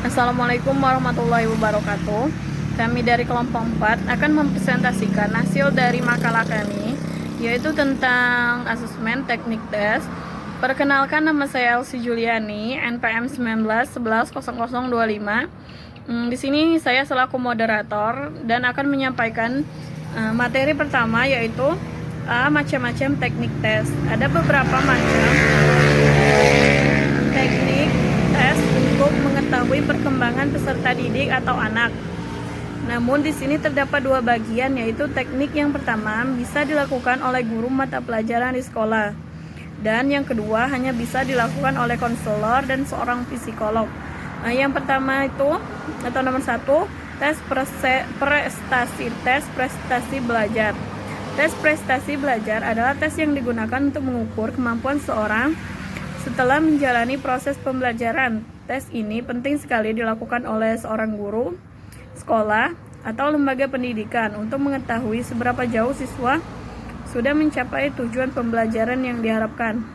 Assalamualaikum warahmatullahi wabarakatuh. Kami dari kelompok 4 akan mempresentasikan hasil dari makalah kami, yaitu tentang asesmen teknik tes. Perkenalkan, nama saya Elsie Juliani, NPM 19110025. Di sini saya selaku moderator dan akan menyampaikan materi pertama, yaitu macam-macam teknik tes. Ada beberapa macam teknik tes untuk mengetahui perkembangan peserta didik atau anak. Namun di sini terdapat dua bagian, yaitu teknik yang pertama bisa dilakukan oleh guru mata pelajaran di sekolah, dan yang kedua hanya bisa dilakukan oleh konselor dan seorang psikolog. Yang pertama itu atau nomor 1, tes prestasi belajar. Tes prestasi belajar adalah tes yang digunakan untuk mengukur kemampuan seorang setelah menjalani proses pembelajaran. Tes ini penting sekali dilakukan oleh seorang guru, sekolah, atau lembaga pendidikan untuk mengetahui seberapa jauh siswa sudah mencapai tujuan pembelajaran yang diharapkan.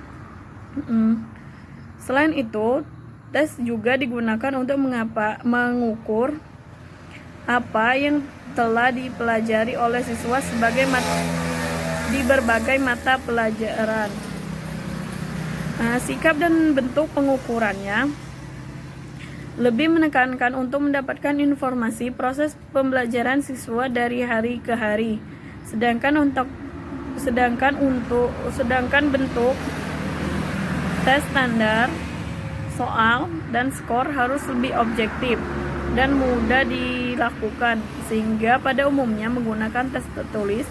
Selain itu, tes juga digunakan untuk mengukur apa yang telah dipelajari oleh siswa di berbagai mata pelajaran. Sikap dan bentuk pengukurannya lebih menekankan untuk mendapatkan informasi proses pembelajaran siswa dari hari ke hari. Sedangkan bentuk tes standar, soal, dan skor harus lebih objektif dan mudah dilakukan, sehingga pada umumnya menggunakan tes tertulis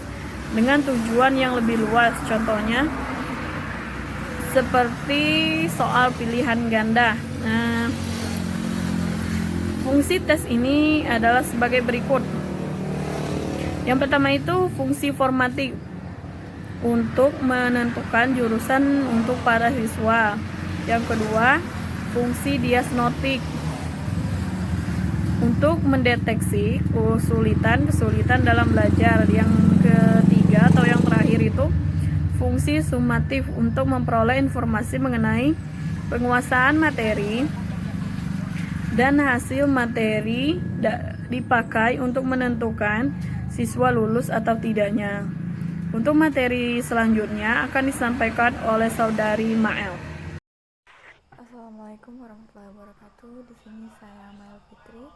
dengan tujuan yang lebih luas. Contohnya seperti soal pilihan ganda. Fungsi tes ini adalah sebagai berikut. Yang pertama itu fungsi formatif, untuk menentukan jurusan untuk para siswa. Yang kedua, fungsi diagnostik, untuk mendeteksi kesulitan dalam belajar. Yang ketiga atau yang terakhir itu fungsi sumatif, untuk memperoleh informasi mengenai penguasaan materi dan hasil materi dipakai untuk menentukan siswa lulus atau tidaknya. Untuk materi selanjutnya akan disampaikan oleh saudari Mael. Assalamualaikum warahmatullahi wabarakatuh. Di sini saya Mael Fitri,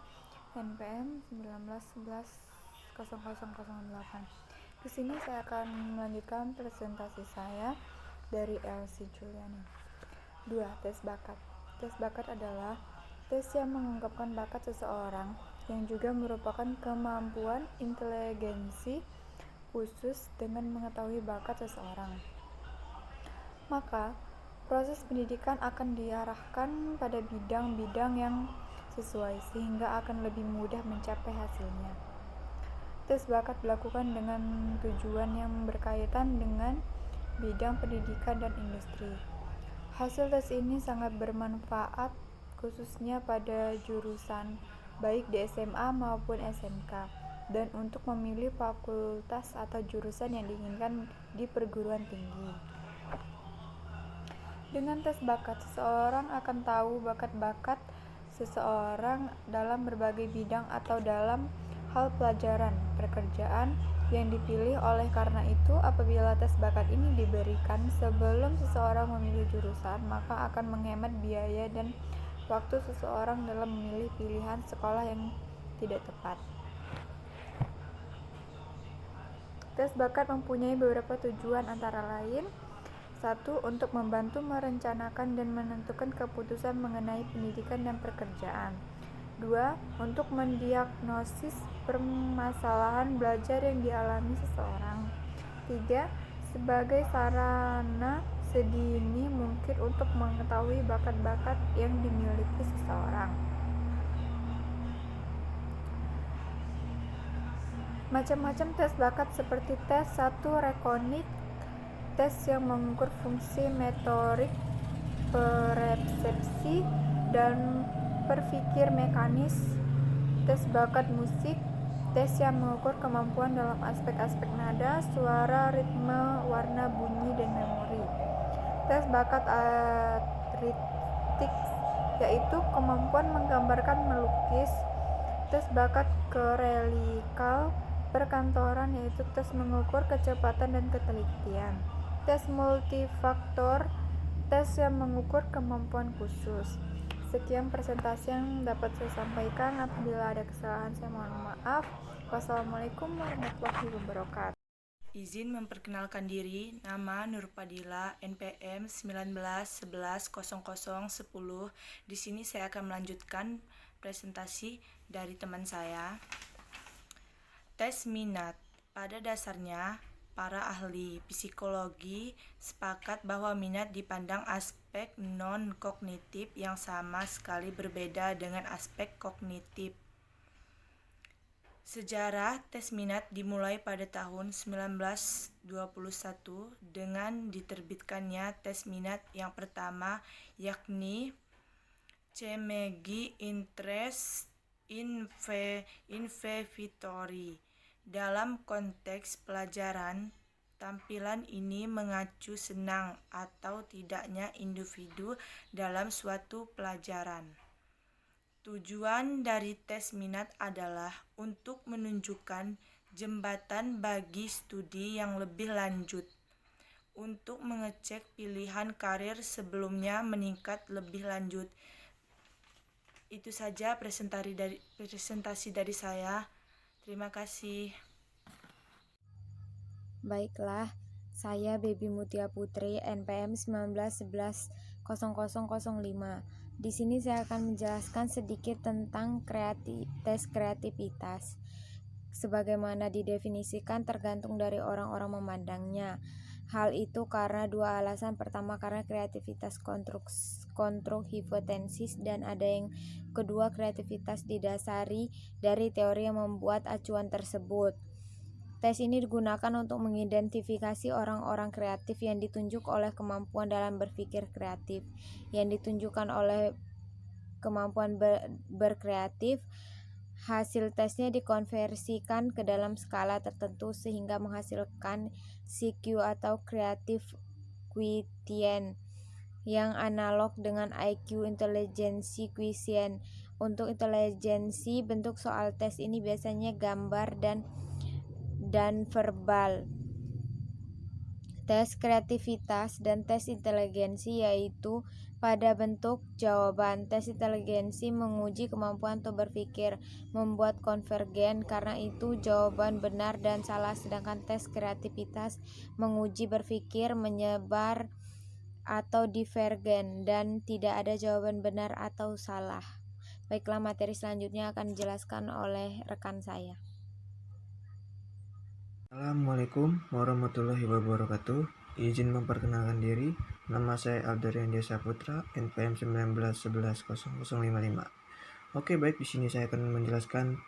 NPM 19110008. Di sini saya akan melanjutkan presentasi saya dari Elsie Juliani. 2. Tes bakat. Tes bakat adalah tes yang mengungkapkan bakat seseorang yang juga merupakan kemampuan inteligensi khusus dengan mengetahui bakat seseorang. Maka proses pendidikan akan diarahkan pada bidang-bidang yang sesuai, sehingga akan lebih mudah mencapai hasilnya. Tes bakat dilakukan dengan tujuan yang berkaitan dengan bidang pendidikan dan industri. Hasil tes ini sangat bermanfaat khususnya pada jurusan baik di SMA maupun SMK, dan untuk memilih fakultas atau jurusan yang diinginkan di perguruan tinggi. Dengan tes bakat, seseorang akan tahu bakat-bakat seseorang dalam berbagai bidang atau dalam hal pelajaran, pekerjaan yang dipilih. Oleh karena itu, apabila tes bakat ini diberikan sebelum seseorang memilih jurusan, maka akan menghemat biaya dan waktu seseorang dalam memilih pilihan sekolah yang tidak tepat. Tes bakat mempunyai beberapa tujuan, antara lain: 1. Untuk membantu merencanakan dan menentukan keputusan mengenai pendidikan dan pekerjaan. 2. Untuk mendiagnosis permasalahan belajar yang dialami seseorang. 3. Sebagai sarana sedini mungkin untuk mengetahui bakat-bakat yang dimiliki seseorang. Macam-macam tes bakat seperti tes 1 rekonik, tes yang mengukur fungsi motorik, persepsi, dan berpikir mekanis. Tes bakat musik, tes yang mengukur kemampuan dalam aspek-aspek nada, suara, ritme, warna, bunyi, dan memori. Tes bakat atletik, yaitu kemampuan menggambarkan melukis, tes bakat kerelikal perkantoran, yaitu tes mengukur kecepatan dan ketelitian, tes multifaktor, tes yang mengukur kemampuan khusus. Sekian presentasi yang dapat saya sampaikan. Apabila ada kesalahan saya mohon maaf. Wassalamualaikum warahmatullahi wabarakatuh. Izin memperkenalkan diri, nama Nurfadila, NPM 19110010. Di sini saya akan melanjutkan presentasi dari teman saya. Tes minat. Pada dasarnya, para ahli psikologi sepakat bahwa minat dipandang aspek non-kognitif yang sama sekali berbeda dengan aspek kognitif. Sejarah tes minat dimulai pada tahun 1921 dengan diterbitkannya tes minat yang pertama, yakni CMG Interest Inventory. Dalam konteks pelajaran, tampilan ini mengacu senang atau tidaknya individu dalam suatu pelajaran. Tujuan dari tes minat adalah untuk menunjukkan jembatan bagi studi yang lebih lanjut, untuk mengecek pilihan karir sebelumnya meningkat lebih lanjut. Itu saja presentasi dari saya. Terima kasih. Baiklah, saya Baby Mutia Putri, NPM 19110005. Di sini saya akan menjelaskan sedikit tentang tes kreativitas. Sebagaimana didefinisikan tergantung dari orang-orang memandangnya. Hal itu karena dua alasan. Pertama, karena kreativitas konstruk hipotesis, dan ada yang kedua, kreativitas didasari dari teori yang membuat acuan tersebut. Tes ini digunakan untuk mengidentifikasi orang-orang kreatif yang ditunjuk oleh kemampuan dalam berpikir kreatif, yang ditunjukkan oleh kemampuan berkreatif. Hasil tesnya dikonversikan ke dalam skala tertentu sehingga menghasilkan CQ atau Creative Quotient yang analog dengan IQ, Intelligence Quotient. Untuk intelijensi, bentuk soal tes ini biasanya gambar dan verbal. Tes kreativitas dan tes inteligensi yaitu pada bentuk jawaban. Tes inteligensi menguji kemampuan untuk berpikir, membuat konvergen, karena itu jawaban benar dan salah, sedangkan tes kreativitas menguji berpikir, menyebar, atau divergen, dan tidak ada jawaban benar atau salah. Baiklah, materi selanjutnya akan dijelaskan oleh rekan saya. Assalamualaikum warahmatullahi wabarakatuh. Izin memperkenalkan diri, nama saya Aldarian Desa Putra, NPM 19110055. Oke, baik, di sini saya akan menjelaskan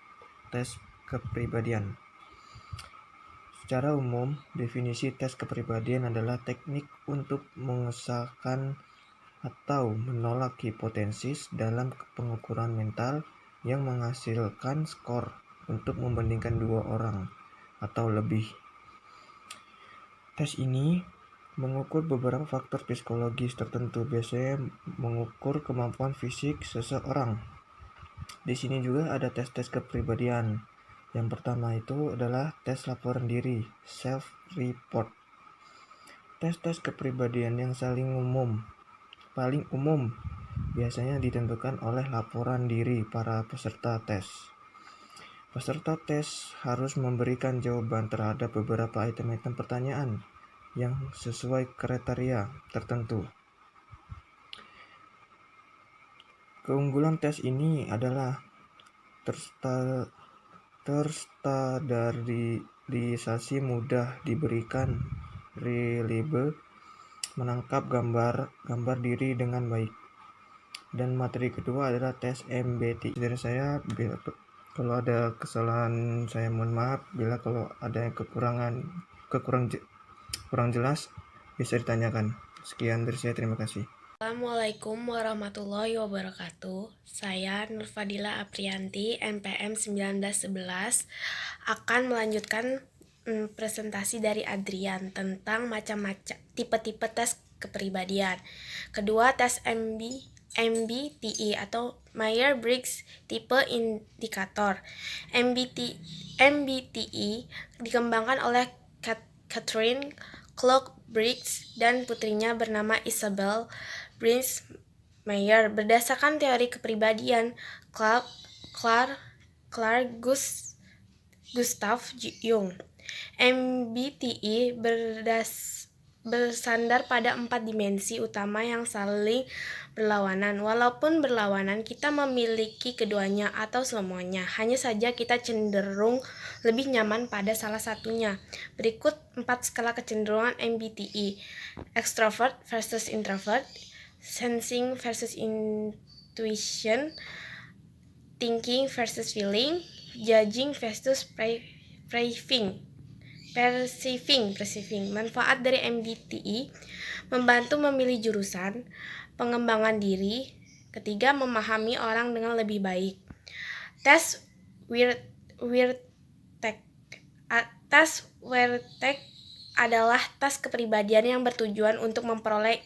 tes kepribadian. Secara umum, definisi tes kepribadian adalah teknik untuk mengesahkan atau menolak hipotesis dalam pengukuran mental yang menghasilkan skor untuk membandingkan dua orang atau lebih. Tes ini mengukur beberapa faktor psikologis tertentu, biasanya mengukur kemampuan fisik seseorang. Di sini juga ada tes-tes kepribadian. Yang pertama itu adalah tes laporan diri, self-report. Tes-tes kepribadian yang paling umum biasanya ditentukan oleh laporan diri para peserta tes. Peserta tes harus memberikan jawaban terhadap beberapa item-item pertanyaan yang sesuai kriteria tertentu. Keunggulan tes ini adalah terstandarisasi, mudah diberikan, reliable, menangkap gambar diri dengan baik. Dan materi kedua adalah tes MBTI. Dari saya, kalau ada kesalahan saya mohon maaf. Bila kalau ada yang kurang jelas bisa ditanyakan. Sekian dari saya, terima kasih. Assalamualaikum warahmatullahi wabarakatuh. Saya Nurfadila Aprianti, NPM 1911, akan melanjutkan presentasi dari Adrian tentang macam-macam tipe-tipe tes kepribadian. Kedua, tes MBTI atau Myers-Briggs Type Indicator. MBTI dikembangkan oleh Catherine Clark Briggs dan putrinya bernama Isabel Briggs Meyer berdasarkan teori kepribadian Gustav Jung. MBTI bersandar pada 4 dimensi utama yang saling berlawanan. Walaupun berlawanan, kita memiliki keduanya atau semuanya. Hanya saja kita cenderung lebih nyaman pada salah satunya. Berikut 4 skala kecenderungan MBTI. Extrovert versus introvert, sensing versus intuition, thinking versus feeling, judging versus perceiving. Manfaat dari MBTI: membantu memilih jurusan, pengembangan diri. Ketiga, memahami orang dengan lebih baik. Tes Wirtek adalah tes kepribadian yang bertujuan untuk memperoleh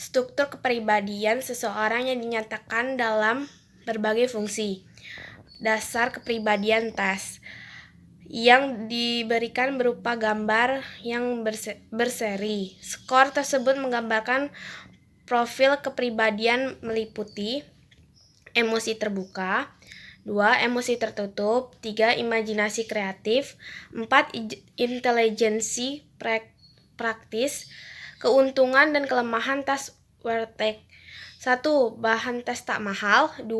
struktur kepribadian seseorang yang dinyatakan dalam berbagai fungsi. Dasar kepribadian tes yang diberikan berupa gambar yang berseri. Skor tersebut menggambarkan profil kepribadian meliputi emosi terbuka, 2. Emosi tertutup, 3. Imajinasi kreatif, 4. Intelijensi praktis. Keuntungan dan kelemahan tes Wirtek. 1. Bahan tes tak mahal. 2.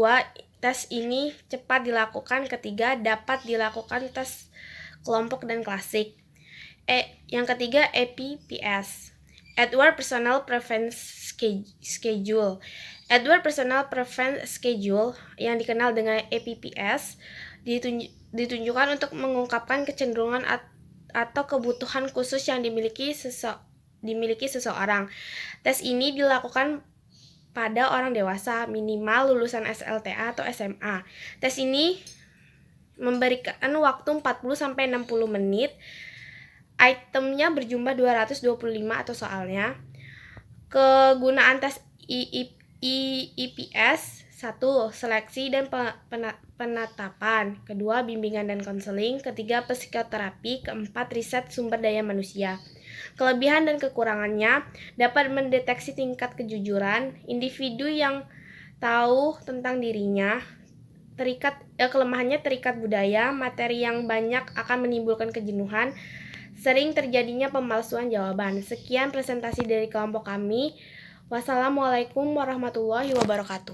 Tes ini cepat dilakukan. 3. Dapat dilakukan tes kelompok dan klasik. Yang ketiga, EPPS. Edward Personal Preference Schedule. Edward Personal Preference Schedule yang dikenal dengan EPPS ditunjukkan untuk mengungkapkan kecenderungan atau kebutuhan khusus yang dimiliki seseorang. Tes ini dilakukan pada orang dewasa, minimal lulusan SLTA atau SMA. Tes ini memberikan waktu 40-60 menit. Itemnya berjumlah 225 atau soalnya. Kegunaan tes EPS: 1. Seleksi dan penetapan. 2. Bimbingan dan konseling. 3. Psikoterapi. 4. Riset sumber daya manusia. Kelebihan dan kekurangannya: dapat mendeteksi tingkat kejujuran individu yang tahu tentang dirinya. Kelemahannya terikat budaya, materi yang banyak akan menimbulkan kejenuhan, sering terjadinya pemalsuan jawaban. Sekian presentasi dari kelompok kami. Wassalamualaikum warahmatullahi wabarakatuh.